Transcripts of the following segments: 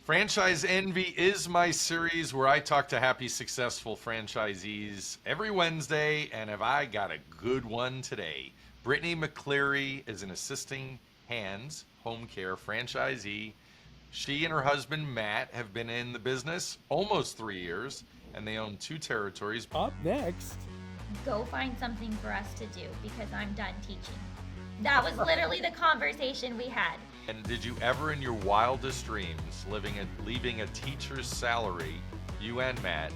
Franchise Envy is my series where I talk to happy, successful franchisees every Wednesday, and have I got a good one today. Brittany McCleary is an assisting hands home care franchisee. She and her husband Matt have been in the business almost 3 years, and they own two territories. Up next, Go find something for us to do because I'm done teaching. That was literally the conversation we had. And did you ever in your wildest dreams, leaving a teacher's salary, you and Matt,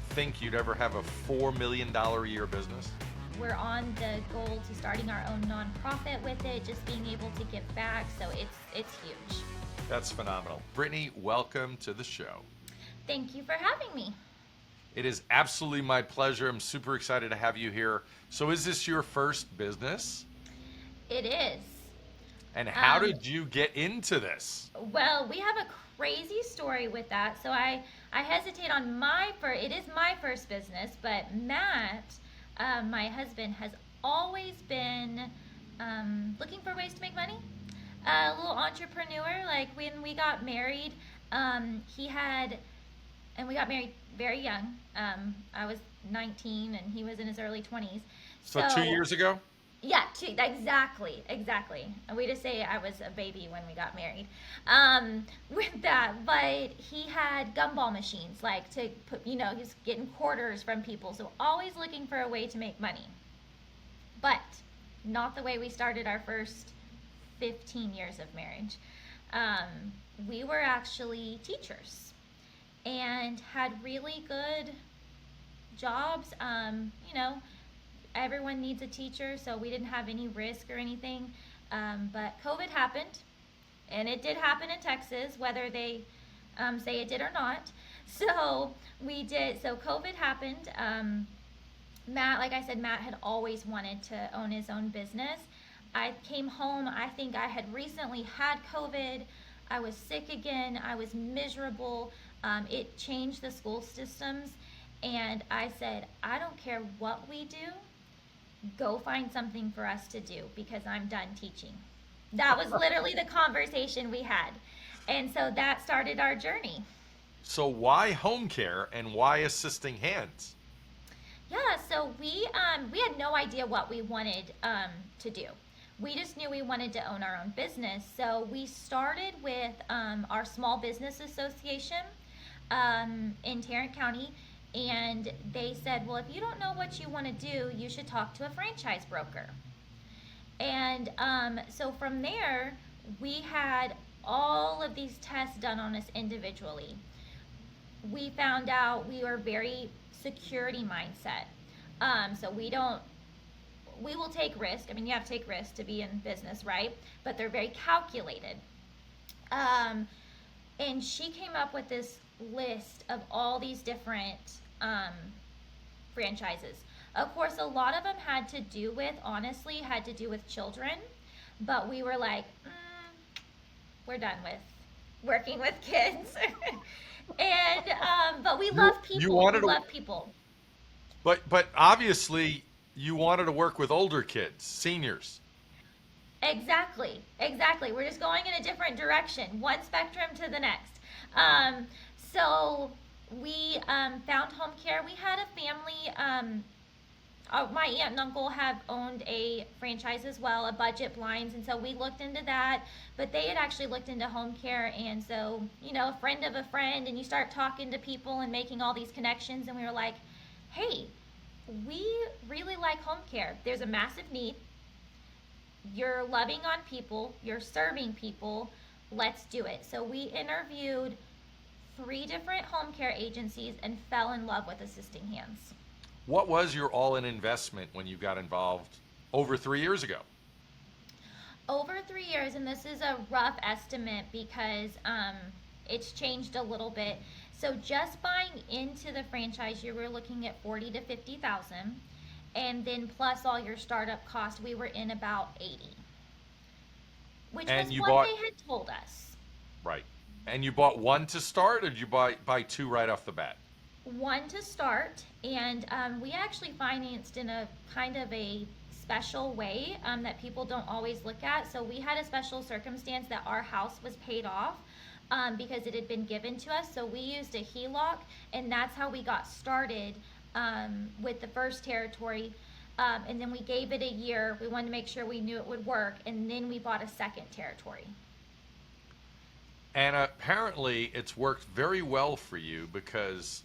think you'd ever have a $4 million a year business? We're on the goal to starting our own nonprofit with it, just being able to give back, so it's huge. That's phenomenal. Brittany, welcome to the show. Thank you for having me. It is absolutely my pleasure. I'm super excited to have you here. So is this your first business? It is. And how did you get into this? Well, we have a crazy story with that. So I hesitate on it is my first business, but Matt, my husband, has always been looking for ways to make money. A little entrepreneur. Like when we got married, and we got married very young. I was 19 and he was in his early 20s. So 2 years ago? Yeah, exactly. And we just say I was a baby when we got married. With that, but he had gumball machines, like to put, he's getting quarters from people. So always looking for a way to make money. But not the way we started our first 15 years of marriage. We were actually teachers and had really good jobs. Everyone needs a teacher, so we didn't have any risk or anything. But COVID happened, and it did happen in Texas, whether they say it did or not. So we did. So COVID happened. Matt, like I said, Matt had always wanted to own his own business. I came home. I think I had recently had COVID. I was sick again. I was miserable. It changed the school systems. And I said, I don't care what we do. Go find something for us to do because I'm done teaching. That was literally the conversation we had. And so that started our journey. So why home care and why assisting hands? Yeah, so we had no idea what we wanted to do. We just knew we wanted to own our own business. So we started with our Small Business Association in Tarrant County. And they said, well, if you don't know what you want to do, you should talk to a franchise broker. And so from there, we had all of these tests done on us individually. We found out we were very security mindset. So we will take risk. I mean, you have to take risks to be in business, right? But they're very calculated. And she came up with this list of all these different franchises. Of course, a lot of them had to do with children, but we were like, we're done with working with kids. And but we love people. We love people. But obviously you wanted to work with older kids, seniors. Exactly. We're just going in a different direction, one spectrum to the next. So we found home care. We had a family, my aunt and uncle have owned a franchise as well, a Budget Blinds, and so we looked into that, but they had actually looked into home care. And so, a friend of a friend, and you start talking to people and making all these connections, and we were like, hey, we really like home care. There's a massive need. You're loving on people, you're serving people, let's do it. So we interviewed 3 different home care agencies and fell in love with Assisting Hands. What was your all-in investment when you got involved over 3 years ago? Over 3 years, and this is a rough estimate because it's changed a little bit. So just buying into the franchise, you were looking at $40,000 to $50,000, and then plus all your startup costs, we were in about $80,000, which was what they had told us. Right. And you bought one to start, or did you buy 2 right off the bat? One to start, and we actually financed in a kind of a special way that people don't always look at. So we had a special circumstance that our house was paid off because it had been given to us. So we used a HELOC, and that's how we got started with the first territory. And then we gave it a year. We wanted to make sure we knew it would work, and then we bought a second territory. And apparently it's worked very well for you because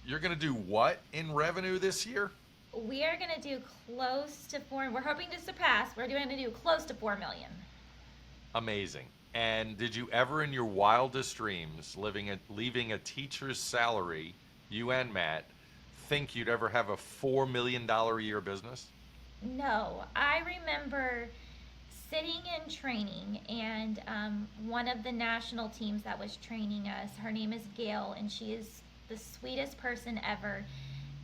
you're going to do what in revenue this year? We are going to do close to four. We're hoping to surpass. We're going to do close to 4 million. Amazing. And did you ever in your wildest dreams, leaving a teacher's salary, you and Matt, think you'd ever have a $4 million a year business? No, I remember sitting in training, and one of the national teams that was training us, her name is Gail, and she is the sweetest person ever.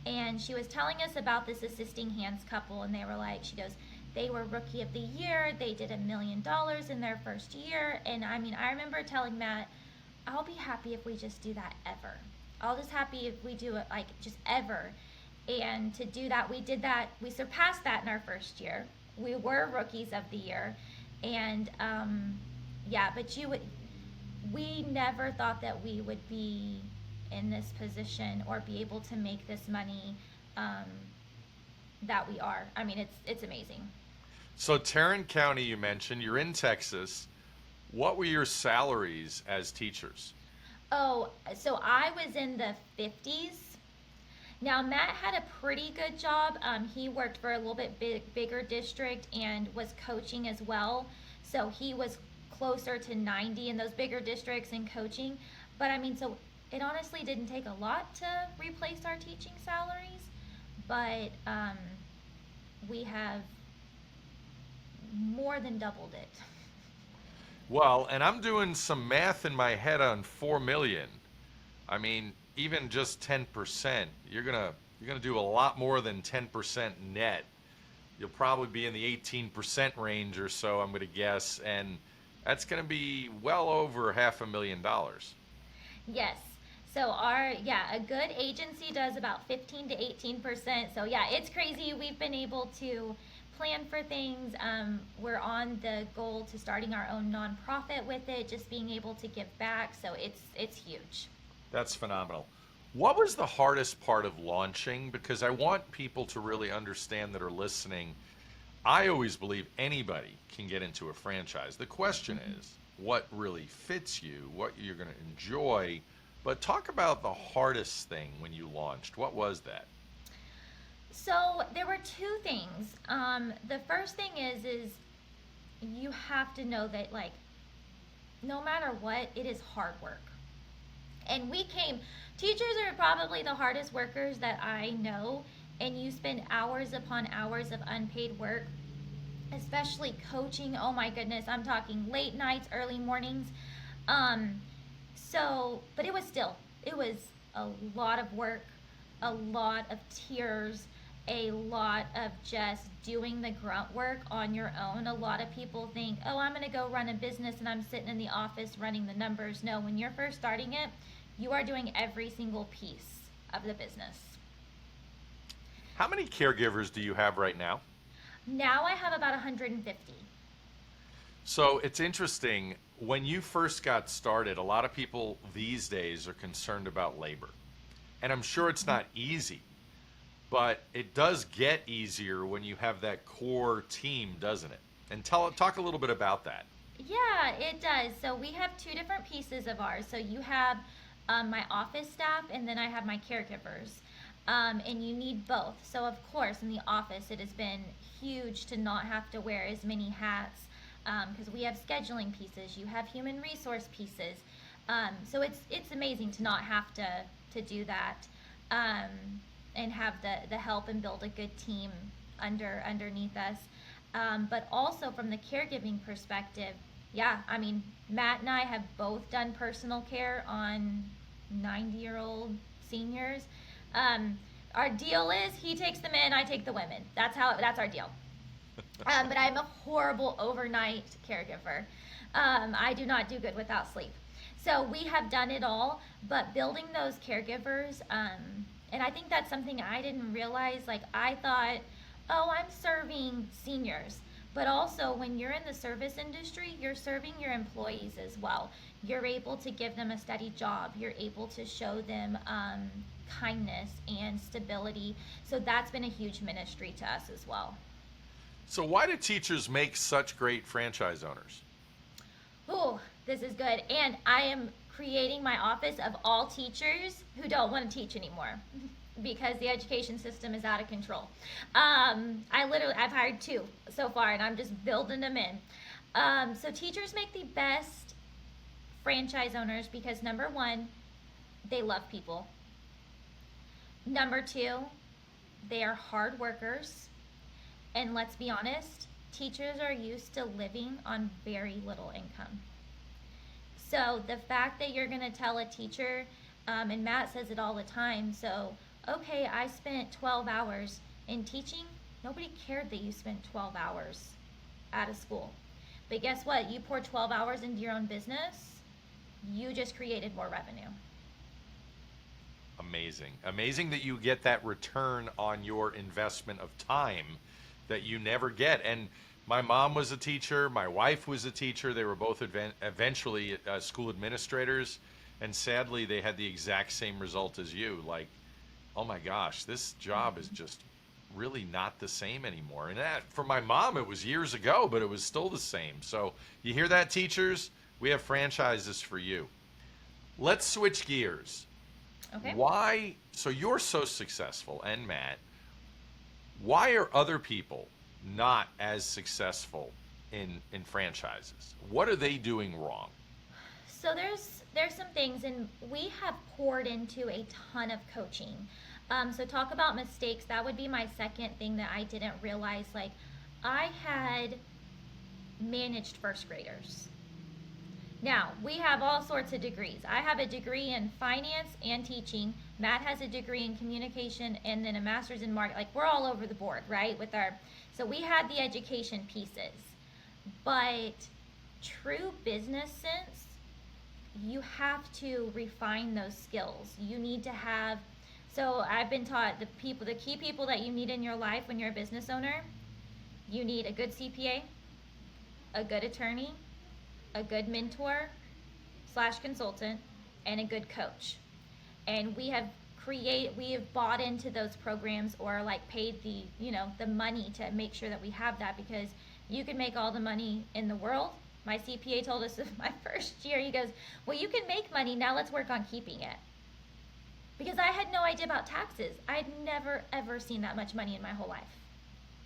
And she was telling us about this assisting hands couple, and she goes, they were rookie of the year. They did $1 million in their first year. And I mean, I remember telling Matt, I'll be happy if we just do that ever. I'll just happy if we do it like just ever. And to do that, we did that. We surpassed that in our first year. We were rookies of the year. And we never thought that we would be in this position or be able to make this money that we are. I mean, it's amazing. So Tarrant County, you mentioned, you're in Texas. What were your salaries as teachers? Oh, so I was in the 50s. Now, Matt had a pretty good job. He worked for a little bit bigger district and was coaching as well. So he was closer to 90 in those bigger districts and coaching. But I mean, so it honestly didn't take a lot to replace our teaching salaries. But we have more than doubled it. Well, and I'm doing some math in my head on 4 million. I mean, even just 10%, you're gonna do a lot more than 10% net. You'll probably be in the 18% range or so, I'm gonna guess, and that's gonna be well over $500,000. Yes. So a good agency does about 15 to 18%. So yeah, it's crazy. We've been able to plan for things. We're on the goal to starting our own nonprofit with it, just being able to give back. So it's huge. That's phenomenal. What was the hardest part of launching? Because I want people to really understand that are listening. I always believe anybody can get into a franchise. The question is what really fits you, what you're going to enjoy. But talk about the hardest thing when you launched. What was that? So there were two things. The first thing is you have to know that like no matter what, it is hard work. And teachers are probably the hardest workers that I know, and you spend hours upon hours of unpaid work, especially coaching. Oh my goodness, I'm talking late nights, early mornings. But it was a lot of work, a lot of tears, a lot of just doing the grunt work on your own. A lot of people think, oh, I'm going to go run a business and I'm sitting in the office running the numbers. No, when you're first starting it, you are doing every single piece of the business. How many caregivers do you have right now? Now I have about 150. So it's interesting. When you first got started, a lot of people these days are concerned about labor. And I'm sure it's not easy, but it does get easier when you have that core team, doesn't it? And talk a little bit about that. Yeah, it does. So we have two different pieces of ours. So you have my office staff, and then I have my caregivers. And you need both. So of course, in the office, it has been huge to not have to wear as many hats, because we have scheduling pieces, you have human resource pieces. So it's amazing to not have to do that, and have the help and build a good team underneath us. But also from the caregiving perspective, yeah, I mean, Matt and I have both done personal care on 90-year-old seniors. Our deal is he takes the men, I take the women. That's our deal. But I'm a horrible overnight caregiver. I do not do good without sleep. So we have done it all, but building those caregivers, and I think that's something I didn't realize. Like I thought, oh, I'm serving seniors. But also, when you're in the service industry, you're serving your employees as well. You're able to give them a steady job. You're able to show them kindness and stability. So that's been a huge ministry to us as well. So why do teachers make such great franchise owners? Oh, this is good. And I am creating my office of all teachers who don't want to teach anymore because the education system is out of control. I've hired two so far, and I'm just building them in. So teachers make the best franchise owners because number one, they love people. Number two, they are hard workers. And let's be honest, teachers are used to living on very little income. So the fact that you're going to tell a teacher, and Matt says it all the time, so, okay, I spent 12 hours in teaching. Nobody cared that you spent 12 hours out of school. But guess what? You pour 12 hours into your own business, you just created more revenue. Amazing. Amazing that you get that return on your investment of time that you never get. And my mom was a teacher. My wife was a teacher. They were both eventually school administrators. And sadly, they had the exact same result as you. Like, oh my gosh, this job is just really not the same anymore. And that, for my mom, it was years ago, but it was still the same. So you hear that, teachers? We have franchises for you. Let's switch gears. Okay. Why, so you're so successful, and Matt, why are other people not as successful in franchises? What are they doing wrong? So there's some things, and we have poured into a ton of coaching. So talk about mistakes. That would be my second thing that I didn't realize. Like, I had managed first graders. Now, we have all sorts of degrees. I have a degree in finance and teaching. Matt has a degree in communication and then a master's in marketing. Like, we're all over the board, right? So we had the education pieces. But true business sense, you have to refine those skills. You need to have, so I've been taught the key people that you need in your life when you're a business owner, you need a good CPA, a good attorney, a good mentor / consultant, and a good coach. And we have bought into those programs, or like paid the money to make sure that we have that, because you can make all the money in the world. My CPA told us in my first year, he goes, well, you can make money, now let's work on keeping it. Because I had no idea about taxes. I'd never ever seen that much money in my whole life.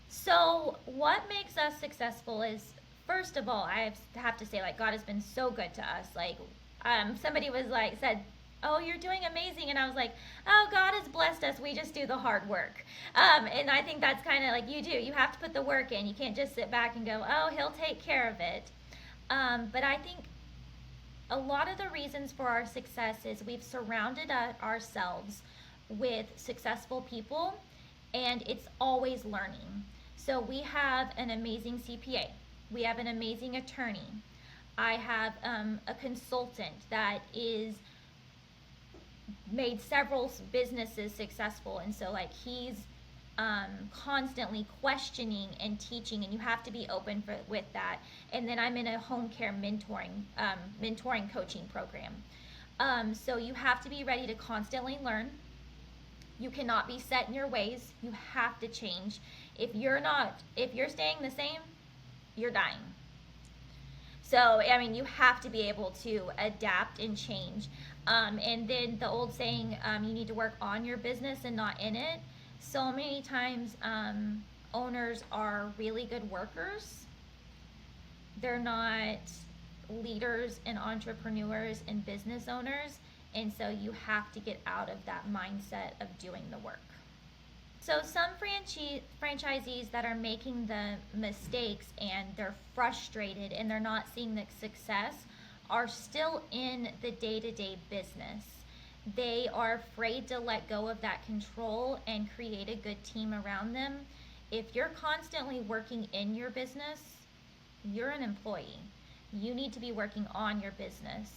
So what makes us successful is, first of all, I have to say, like, God has been so good to us. Like, somebody said, oh, you're doing amazing. And I was like, oh, God has blessed us. We just do the hard work. And I think that's kind of like you do. You have to put the work in. You can't just sit back and go, oh, he'll take care of it. But I think a lot of the reasons for our success is we've surrounded ourselves with successful people, and it's always learning. So we have an amazing CPA. We have an amazing attorney. I have a consultant that is made several businesses successful, and so like he's constantly questioning and teaching, and you have to be open with that. And then I'm in a home care mentoring coaching program. So you have to be ready to constantly learn. You cannot be set in your ways. You have to change. If you're staying the same, you're dying. So, I mean, you have to be able to adapt and change. And then the old saying, you need to work on your business and not in it. So many times, owners are really good workers. They're not leaders and entrepreneurs and business owners. And so you have to get out of that mindset of doing the work. So some franchisees that are making the mistakes and they're frustrated and they're not seeing the success are still in the day-to-day business. They are afraid to let go of that control and create a good team around them. If you're constantly working in your business, you're an employee. You need to be working on your business.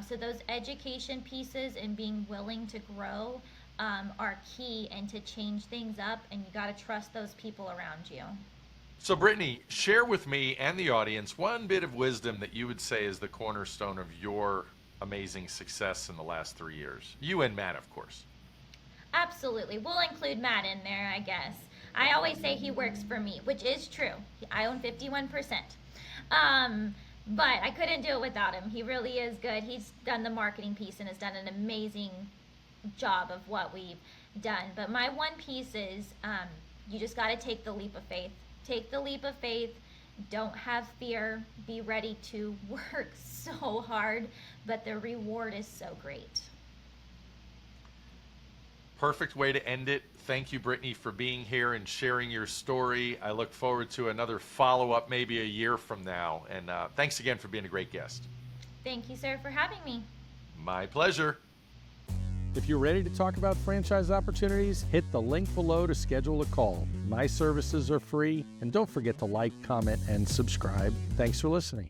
So those education pieces and being willing to grow are key, and to change things up, and you got to trust those people around you. So, Brittany, share with me and the audience one bit of wisdom that you would say is the cornerstone of your amazing success in the last 3 years. You and Matt, of course. Absolutely. We'll include Matt in there, I guess. I always say he works for me, which is true. I own 51%. But I couldn't do it without him. He really is good. He's done the marketing piece and has done an amazing job of what we've done. But my one piece is you just got to take the leap of faith. Take the leap of faith. Don't have fear. Be ready to work so hard, but the reward is so great. Perfect way to end it. Thank you, Brittany, for being here and sharing your story. I look forward to another follow-up maybe a year from now. And thanks again for being a great guest. Thank you, sir, for having me. My pleasure. If you're ready to talk about franchise opportunities, hit the link below to schedule a call. My services are free, and don't forget to like, comment, and subscribe. Thanks for listening.